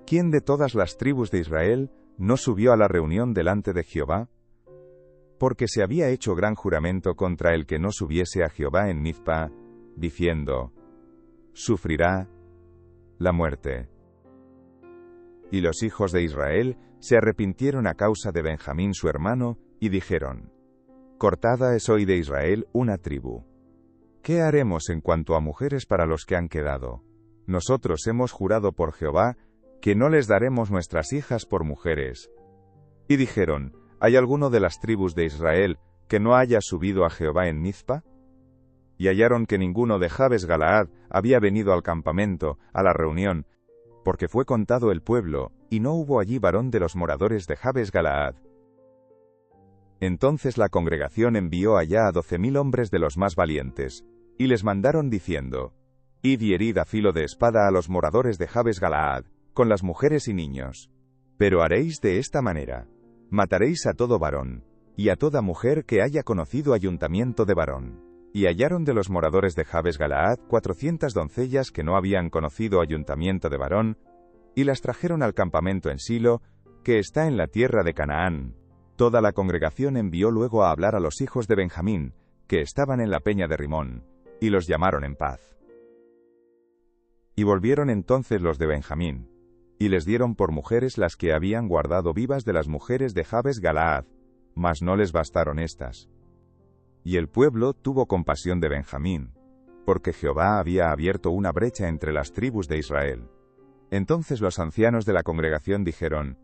¿quién de todas las tribus de Israel no subió a la reunión delante de Jehová? Porque se había hecho gran juramento contra el que no subiese a Jehová en Mizpa, diciendo: sufrirá la muerte. Y los hijos de Israel se arrepintieron a causa de Benjamín su hermano, y dijeron: cortada es hoy de Israel una tribu. ¿Qué haremos en cuanto a mujeres para los que han quedado? Nosotros hemos jurado por Jehová que no les daremos nuestras hijas por mujeres. Y dijeron: ¿hay alguno de las tribus de Israel que no haya subido a Jehová en Mizpa? Y hallaron que ninguno de Jabes Galaad había venido al campamento, a la reunión, porque fue contado el pueblo, y no hubo allí varón de los moradores de Jabes Galaad. Entonces la congregación envió allá a 12.000 hombres de los más valientes, y les mandaron diciendo: id y herid a filo de espada a los moradores de Jabes Galaad, con las mujeres y niños. Pero haréis de esta manera: mataréis a todo varón, y a toda mujer que haya conocido ayuntamiento de varón. Y hallaron de los moradores de Jabes Galaad 400 doncellas que no habían conocido ayuntamiento de varón, y las trajeron al campamento en Silo, que está en la tierra de Canaán. Toda la congregación envió luego a hablar a los hijos de Benjamín, que estaban en la peña de Rimón, y los llamaron en paz. Y volvieron entonces los de Benjamín, y les dieron por mujeres las que habían guardado vivas de las mujeres de Jabes Galaad, mas no les bastaron estas. Y el pueblo tuvo compasión de Benjamín, porque Jehová había abierto una brecha entre las tribus de Israel. Entonces los ancianos de la congregación dijeron: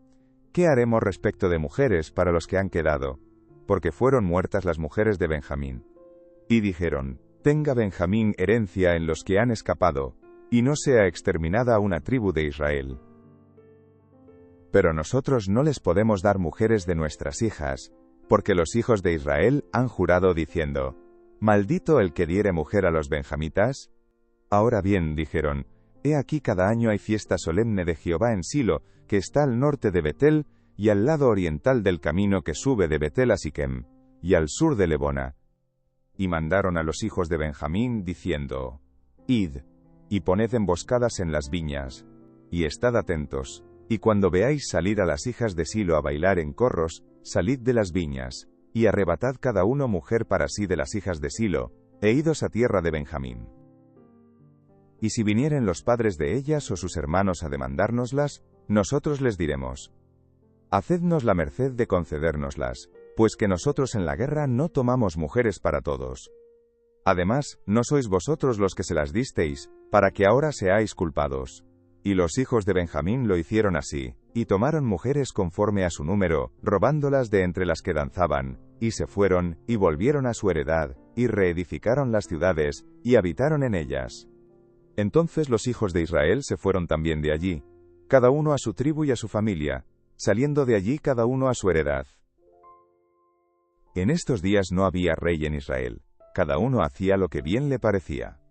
¿qué haremos respecto de mujeres para los que han quedado? Porque fueron muertas las mujeres de Benjamín. Y dijeron: tenga Benjamín herencia en los que han escapado, y no sea exterminada una tribu de Israel. Pero nosotros no les podemos dar mujeres de nuestras hijas, porque los hijos de Israel han jurado diciendo, «Maldito el que diere mujer a los benjamitas». Ahora bien, dijeron, «He aquí cada año hay fiesta solemne de Jehová en Silo, que está al norte de Betel, y al lado oriental del camino que sube de Betel a Siquem, y al sur de Lebona». Y mandaron a los hijos de Benjamín, diciendo, «Id, y poned emboscadas en las viñas, y estad atentos, y cuando veáis salir a las hijas de Silo a bailar en corros, salid de las viñas, y arrebatad cada uno mujer para sí de las hijas de Silo, e idos a tierra de Benjamín. Y si vinieren los padres de ellas o sus hermanos a demandárnoslas, nosotros les diremos, hacednos la merced de concedérnoslas, pues que nosotros en la guerra no tomamos mujeres para todos. Además, no sois vosotros los que se las disteis, para que ahora seáis culpados. Y los hijos de Benjamín lo hicieron así, y tomaron mujeres conforme a su número, robándolas de entre las que danzaban, y se fueron, y volvieron a su heredad, y reedificaron las ciudades, y habitaron en ellas. Entonces los hijos de Israel se fueron también de allí, cada uno a su tribu y a su familia, saliendo de allí cada uno a su heredad. En estos días no había rey en Israel, cada uno hacía lo que bien le parecía.